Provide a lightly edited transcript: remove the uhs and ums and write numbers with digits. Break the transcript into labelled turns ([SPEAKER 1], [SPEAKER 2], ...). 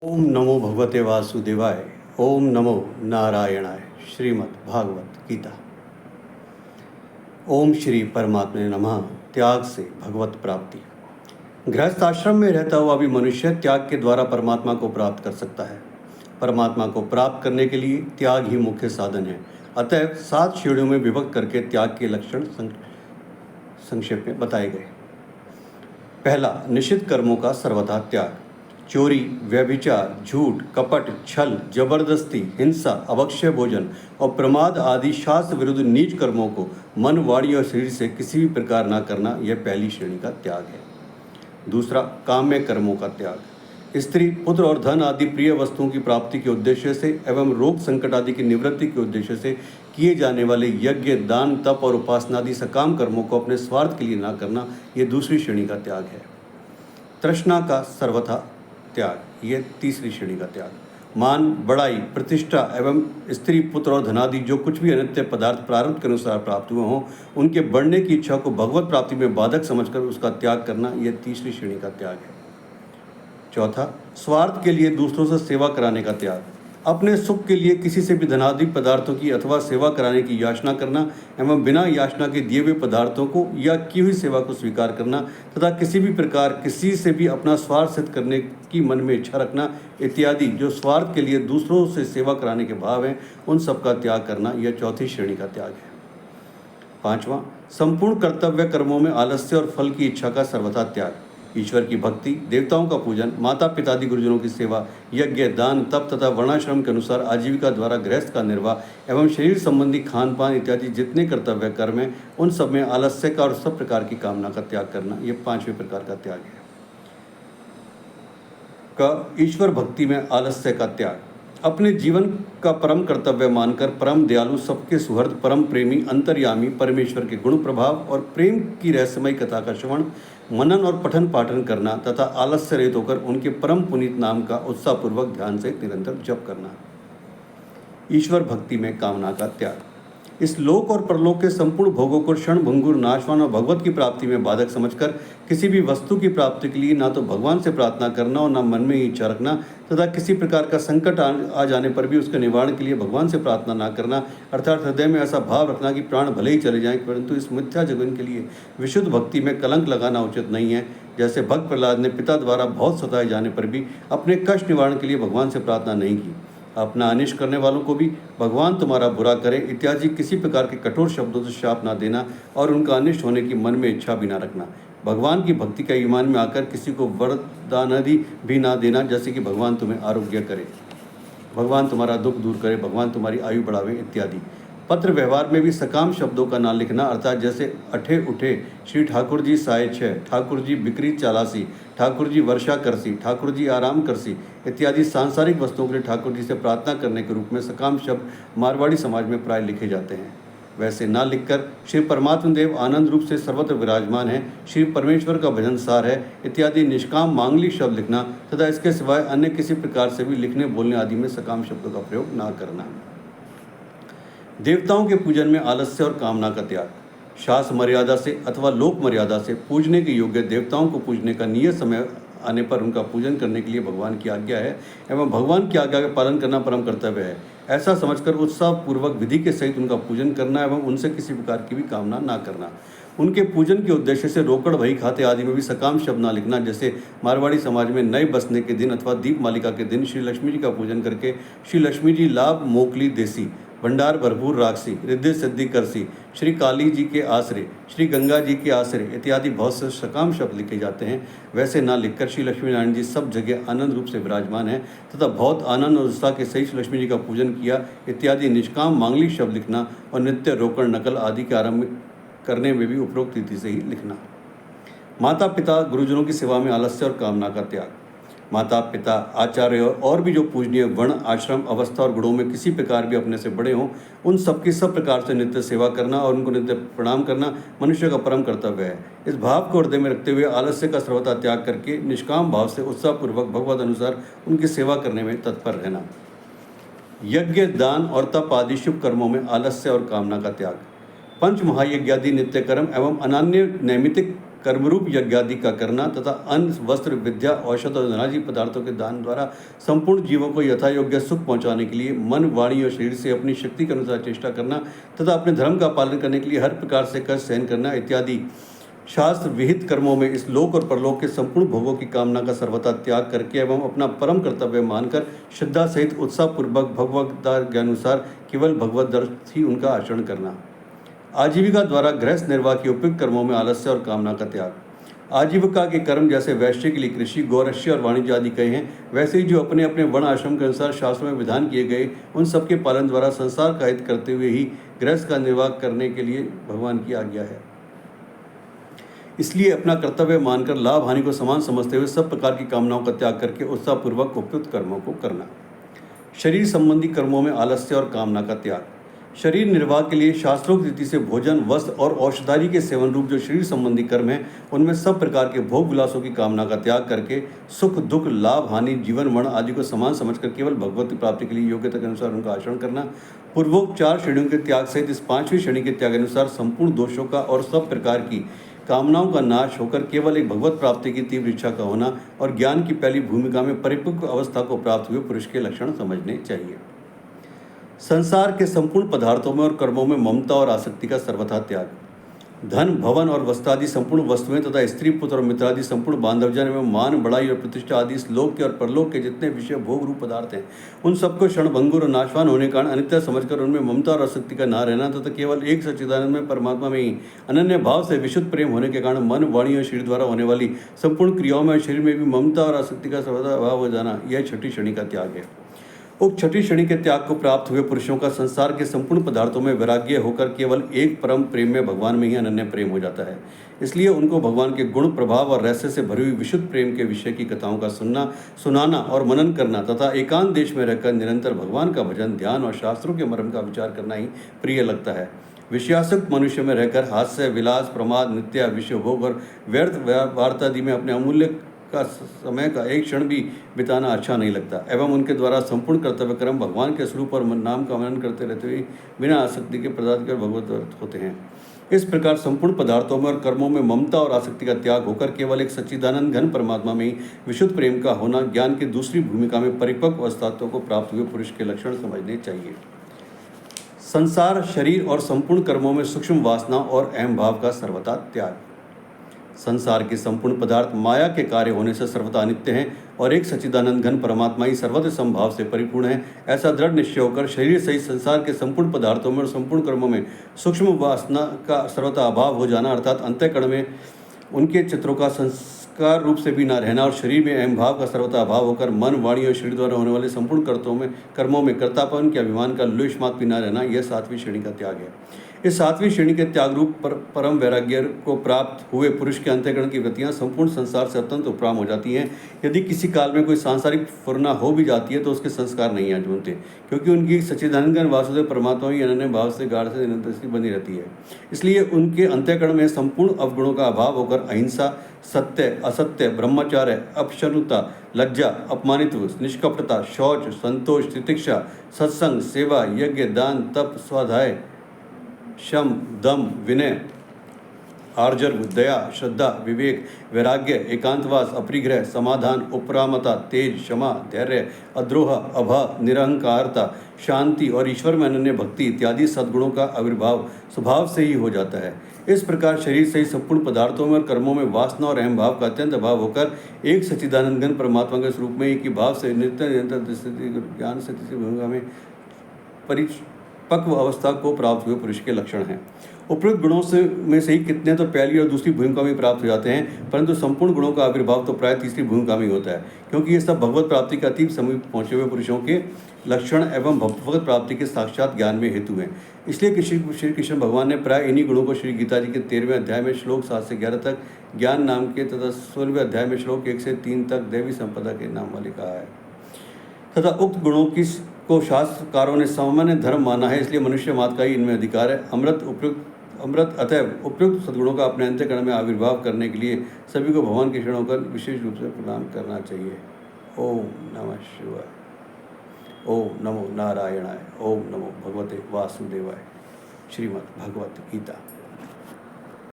[SPEAKER 1] ओम नमो भगवते वासुदेवाय। ओम नमो नारायणाय। श्रीमद् भागवत गीता। ओम श्री परमात्मे नमः। त्याग से भगवत प्राप्ति। गृहस्थ आश्रम में रहता हुआ भी मनुष्य त्याग के द्वारा परमात्मा को प्राप्त कर सकता है। परमात्मा को प्राप्त करने के लिए त्याग ही मुख्य साधन है। अतएव 7 श्रेणियों में विभक्त करके त्याग के लक्षण संक्षेप में बताए गए। पहला, निषिद्ध कर्मों का सर्वथा त्याग। चोरी, व्यभिचार, झूठ, कपट, छल, जबरदस्ती, हिंसा, अभक्ष्य भोजन और प्रमाद आदि शास्त्र विरुद्ध नीच कर्मों को मन, वाणी और शरीर से किसी भी प्रकार न करना, यह पहली श्रेणी का त्याग है। दूसरा, काम्य कर्मों का त्याग। स्त्री, पुत्र और धन आदि प्रिय वस्तुओं की प्राप्ति के उद्देश्य से एवं रोग संकट आदि की निवृत्ति के उद्देश्य से किए जाने वाले यज्ञ, दान, तप और उपासना आदि सकाम कर्मों को अपने स्वार्थ के लिए न करना, यह दूसरी श्रेणी का त्याग है। तृष्णा का सर्वथा त्याग, ये तीसरी श्रेणी का त्याग। मान, बड़ाई, प्रतिष्ठा एवं स्त्री, पुत्र और धनादि जो कुछ भी अनित्य पदार्थ प्रारब्ध के अनुसार प्राप्त हुए हों, उनके बढ़ने की इच्छा को भगवत प्राप्ति में बाधक समझकर उसका त्याग करना, यह तीसरी श्रेणी का त्याग है। चौथा, स्वार्थ के लिए दूसरों से सेवा कराने का त्याग। अपने सुख के लिए किसी से भी धनादि पदार्थों की अथवा सेवा कराने की याचना करना एवं बिना याचना के दिए हुए पदार्थों को या की हुई सेवा को स्वीकार करना तथा किसी भी प्रकार किसी से भी अपना स्वार्थ सिद्ध करने की मन में इच्छा रखना इत्यादि जो स्वार्थ के लिए दूसरों से सेवा कराने के भाव हैं, उन सब का त्याग करना, यह चौथी श्रेणी का त्याग है। पांचवा, संपूर्ण कर्तव्य कर्मों में आलस्य और फल की इच्छा का सर्वथा त्याग। ईश्वर की भक्ति, देवताओं का पूजन, माता पिता आदि गुरुजनों की सेवा, यज्ञ, दान, तप तथा वर्णाश्रम के अनुसार आजीविका द्वारा गृहस्थ का निर्वाह एवं शरीर संबंधी खान पान इत्यादि जितने कर्तव्य कर्म हैं, उन सब में आलस्य का और सब प्रकार की कामना का त्याग करना, यह पांचवें प्रकार का त्याग है। ईश्वर भक्ति में आलस्य का त्याग। अपने जीवन का परम कर्तव्य मानकर परम दयालु, सबके सुहृद, परम प्रेमी, अंतर्यामी परमेश्वर के गुण प्रभाव और प्रेम की रहस्यमय कथा का श्रवण, मनन और पठन पाठन करना तथा आलस्य रहित होकर उनके परम पुनीत नाम का उत्साहपूर्वक ध्यान से निरंतर जप करना। ईश्वर भक्ति में कामना का त्याग। इस लोक और परलोक के संपूर्ण भोगों को क्षण भंगुर, नाशवान और भगवत की प्राप्ति में बाधक समझकर किसी भी वस्तु की प्राप्ति के लिए ना तो भगवान से प्रार्थना करना और ना मन में ही इच्छा रखना तथा किसी प्रकार का संकट आ जाने पर भी उसके निवारण के लिए भगवान से प्रार्थना ना करना, अर्थात हृदय में ऐसा भाव रखना कि प्राण भले ही चले जाएं परंतु इस मिथ्या जीवन के लिए विशुद्ध भक्ति में कलंक लगाना उचित नहीं है। जैसे भक्त प्रहलाद ने पिता द्वारा बहुत सताए जाने पर भी अपने कष्ट निवारण के लिए भगवान से प्रार्थना नहीं की। अपना अनिष्ट करने वालों को भी भगवान तुम्हारा बुरा करे इत्यादि किसी प्रकार के कठोर शब्दों से शाप ना देना और उनका अनिष्ट होने की मन में इच्छा भी ना रखना। भगवान की भक्ति का ईमान में आकर किसी को वरदान आदि भी ना देना, जैसे कि भगवान तुम्हें आरोग्य करे, भगवान तुम्हारा दुख दूर करे, भगवान तुम्हारी आयु बढ़ावे इत्यादि। पत्र व्यवहार में भी सकाम शब्दों का ना लिखना, अर्थात जैसे अठे उठे, श्री ठाकुर जी साय छः, ठाकुर जी बिक्री चालासी, ठाकुर जी वर्षा करसी, ठाकुर जी आराम करसी इत्यादि सांसारिक वस्तुओं के लिए ठाकुर जी से प्रार्थना करने के रूप में सकाम शब्द मारवाड़ी समाज में प्राय लिखे जाते हैं। वैसे ना लिखकर श्री परमात्मा देव आनंद रूप से सर्वत्र विराजमान है, श्री परमेश्वर का भजन सार है इत्यादि निष्काम मांगलिक शब्द लिखना तथा इसके सिवाय अन्य किसी प्रकार से भी लिखने बोलने आदि में सकाम शब्दों का प्रयोग ना करना। देवताओं के पूजन में आलस्य और कामना का त्याग। शास्त्र मर्यादा से अथवा लोक मर्यादा से पूजने के योग्य देवताओं को पूजने का नियत समय आने पर उनका पूजन करने के लिए भगवान की आज्ञा है एवं भगवान की आज्ञा का पालन करना परम कर्तव्य है। ऐसा समझकर उत्साहपूर्वक विधि के सहित उनका पूजन करना एवं उनसे किसी प्रकार की भी कामना ना करना। उनके पूजन के उद्देश्य से रोकड़, वही खाते आदि में भी सकाम शब्द ना लिखना। जैसे मारवाड़ी समाज में नए बसने के दिन अथवा दीप मालिका के दिन श्री लक्ष्मी जी का पूजन करके श्री लक्ष्मी जी लाभ मोकली देसी, भंडार भरपूर राक्षसी, रिद्धि सिद्धि करसी, श्री काली जी के आश्रय, श्री गंगा जी के आश्रय इत्यादि बहुत से सकाम शब्द लिखे जाते हैं। वैसे ना लिखकर श्री लक्ष्मी नारायण जी सब जगह आनंद रूप से विराजमान है तथा बहुत आनंद और उत्साह के सही श्री लक्ष्मी जी का पूजन किया इत्यादि निष्काम मांगलिक शब्द लिखना और नित्य रोकड़, नकल आदि के आरंभ करने में भी उपरोक्त रीति से ही लिखना। माता पिता गुरुजनों की सेवा में आलस्य और कामना का त्याग। माता पिता, आचार्य और भी जो पूजनीय वर्ण, आश्रम, अवस्था और गुणों में किसी प्रकार भी अपने से बड़े हों, उन सबकी सब प्रकार से नित्य सेवा करना और उनको नित्य प्रणाम करना मनुष्य का परम कर्तव्य है। इस भाव को हृदय में रखते हुए आलस्य का सर्वथा त्याग करके निष्काम भाव से उत्साहपूर्वक भगवत अनुसार उनकी सेवा करने में तत्पर रहना। यज्ञ, दान और तप आदि शुभ कर्मों में आलस्य और कामना का त्याग। पंच महायज्ञादि नित्य कर्म एवं अनन्य नैमितिक कर्मरूप यज्ञादि का करना तथा अन्न, वस्त्र, विद्या, औषध और धनाजी पदार्थों के दान द्वारा संपूर्ण जीवों को यथा योग्य सुख पहुंचाने के लिए मन, वाणी और शरीर से अपनी शक्ति के अनुसार चेष्टा करना तथा अपने धर्म का पालन करने के लिए हर प्रकार से कष्ट सहन करना इत्यादि शास्त्र विहित कर्मों में इस लोक और परलोक के संपूर्ण भोगों की कामना का सर्वथा त्याग करके एवं अपना परम कर्तव्य मानकर श्रद्धा सहित उत्साहपूर्वक भगवद्गीता के अनुसार केवल भगवत दर्श ही उनका आचरण करना। आजीविका द्वारा गृहस्थ निर्वाह के उपयुक्त कर्मों में आलस्य और कामना का त्याग। आजीविका के कर्म जैसे वैश्य के लिए कृषि, गौरस्य और वाणिज्य आदि कहे हैं, वैसे ही जो अपने अपने वर्ण आश्रम के अनुसार शास्त्रों में विधान किए गए उन सबके पालन द्वारा संसार का हित करते हुए ही गृहस्थ का निर्वाह करने के लिए भगवान की आज्ञा है। इसलिए अपना कर्तव्य मानकर लाभ हानि को समान समझते हुए सब प्रकार की कामनाओं का त्याग करके उत्साहपूर्वक उपयुक्त कर्मों को करना। शरीर संबंधी कर्मों में आलस्य और कामना का त्याग। शरीर निर्वाह के लिए शास्त्रोक्त रीति से भोजन, वस्त्र और औषधादि के सेवन रूप जो शरीर संबंधी कर्म है उनमें सब प्रकार के भोग विलासों की कामना का त्याग करके सुख, दुख, लाभ, हानि, जीवन, मरण आदि को समान समझकर केवल भगवत प्राप्ति के लिए योग्यता के अनुसार उनका आचरण करना। पूर्वोक्त 4 श्रेणियों के त्याग सहित इस 5वीं श्रेणी के त्याग अनुसार संपूर्ण दोषों का और सब प्रकार की कामनाओं का नाश होकर केवल एक भगवत प्राप्ति की तीव्र इच्छा का होना और ज्ञान की पहली भूमिका में परिपक्व अवस्था को प्राप्त हुए पुरुष के लक्षण समझने चाहिए। संसार के संपूर्ण पदार्थों में और कर्मों में ममता और आसक्ति का सर्वथा त्याग। धन, भवन और वस्त्रादि संपूर्ण वस्तुएं तथा स्त्री, पुत्र और मित्रादि संपूर्ण बांधवजन एवं मान, बड़ाई और प्रतिष्ठा आदि इस लोक के और परलोक के जितने विषय भोग रूप पदार्थ हैं उन सबको क्षणभंगुर और नाशवान होने के कारण अनित्य समझकर उनमें ममता और आसक्ति का ना रहना तथा केवल एक सच्चिदानंद में परमात्मा में ही अनन्य भाव से विशुद्ध प्रेम होने के कारण मन, वाणी और शरीर द्वारा होने वाली संपूर्ण क्रियाओं में और शरीर में भी ममता और आसक्ति का सर्वथा अभाव हो जाना, यह 6ठी श्रेणी का त्याग है। उक्त 6ठी श्रेणी के त्याग को प्राप्त हुए पुरुषों का संसार के संपूर्ण पदार्थों में वैराग्य होकर केवल एक परम प्रेम में भगवान में ही अनन्य प्रेम हो जाता है। इसलिए उनको भगवान के गुण, प्रभाव और रहस्य से भरी हुई विशुद्ध प्रेम के विषय की कथाओं का सुनना, सुनाना और मनन करना तथा एकांत देश में रहकर निरंतर भगवान का भजन, ध्यान और शास्त्रों के मर्म का विचार करना ही प्रिय लगता है। विषयासक्त मनुष्य में रहकर हास्य, विलास, प्रमाद, नित्य, विषय भोग और व्यर्थ वार्तादि में अपने अमूल्य का समय का एक क्षण भी बिताना अच्छा नहीं लगता एवं उनके द्वारा संपूर्ण कर्तव्य कर्म भगवान के स्वरूप और नाम का मनन करते रहते हुए बिना आसक्ति के प्रदान कर भगवत होते हैं। इस प्रकार संपूर्ण पदार्थों में और कर्मों में ममता और आसक्ति का त्याग होकर केवल एक सच्चिदानंद घन परमात्मा में ही विशुद्ध प्रेम का होना ज्ञान की दूसरी भूमिका में परिपक्व अवस्थात्व को प्राप्त हुए पुरुष के लक्षण समझने चाहिए। संसार, शरीर और संपूर्ण कर्मों में सूक्ष्म वासना और अहम भाव का सर्वथा त्याग। संसार के संपूर्ण पदार्थ माया के कार्य होने से सर्वथा अनित्य हैं और एक सच्चिदानंद घन परमात्मा ही सर्वत्र संभाव से परिपूर्ण है। ऐसा दृढ़ निश्चय होकर शरीर सहित संसार के संपूर्ण पदार्थों में और संपूर्ण कर्मों में सूक्ष्म वासना का सर्वथा अभाव हो जाना अर्थात अंतःकरण में उनके चित्रों का संस्कार रूप से भी न रहना और शरीर में अहम भाव का सर्वथा अभाव होकर मन, वाणी और शरीर द्वारा होने वाले संपूर्ण कर्मों में कर्तापन के अभिमान का लेश मात्र भी न रहना, यह 7वीं श्रेणी का त्याग है। इस 7वीं श्रेणी के त्याग रूप परम वैराग्य को प्राप्त हुए पुरुष के अंतःकरण की वृत्तियां संपूर्ण संसार से अत्यंत उपराम हो जाती हैं। यदि किसी काल में कोई सांसारिक फुरना हो भी जाती है तो उसके संस्कार नहीं आजमते, क्योंकि उनकी सच्चिदानंद वासुदेव परमात्मा ही अनन्य भाव से गाढ़ से निरंतर बनी रहती है। इसलिए उनके अंतःकरण में संपूर्ण अवगुणों का अभाव होकर अहिंसा, सत्य, असत्य, ब्रह्मचार्य, अपशनुता, लज्जा, अपमानित्व, निष्कपटता, शौच, संतोष, तितिक्षा, सत्संग, सेवा, यज्ञ, दान, तप, स्वाध्याय, शम, दम, विनय, आर्जव, दया, श्रद्धा, विवेक, वैराग्य, एकांतवास, अपरिग्रह, समाधान, उपरामता, तेज, क्षमा, धैर्य, अद्रोह, अभा, निरहंकारता, शांति और ईश्वर में अनन्य भक्ति इत्यादि सद्गुणों का आविर्भाव स्वभाव से ही हो जाता है। इस प्रकार शरीर से ही संपूर्ण पदार्थों में और कर्मों में वासना और अहम भाव का अत्यंत अभाव होकर एक सच्चिदानंद घन परमात्मा के स्वरूप में एक ही भाव से निरंतर ज्ञान से भूमिका में परिपक्व अवस्था को प्राप्त हुए पुरुष के लक्षण हैं। उपयुक्त गुणों में से ही कितने तो पहली और दूसरी भूमिका में प्राप्त हो जाते हैं, परंतु संपूर्ण गुणों का आविर्भाव तो प्राय तीसरी भूमिका में होता है, क्योंकि ये सब भगवत प्राप्ति के अतीब समीप पहुँचे हुए पुरुषों के लक्षण एवं भगवत प्राप्ति के साक्षात ज्ञान में हेतु हैं। इसलिए श्री कृष्ण भगवान ने प्राय इन्हीं गुणों को श्री गीता जी के 13वें अध्याय में श्लोक 7 से 11 तक ज्ञान नाम के तथा 16वें अध्याय में श्लोक 1 से 3 तक दैवी संपदा के नाम वाले कहा है। तथा उक्त गुणों को शास्त्रकारों ने सामान्य धर्म माना है, इसलिए मनुष्य मात्र का ही इनमें अधिकार है। अमृत अतएव उपयुक्त सद्गुणों का अपने अंतःकरण में आविर्भाव करने के लिए सभी को भगवान के शरण होकर विशेष रूप से प्रणाम करना चाहिए। ओम नमः शिवाय। ओम नमो नारायणाय। ओम नमो भगवते वासुदेवाय। श्रीमद् भगवत गीता।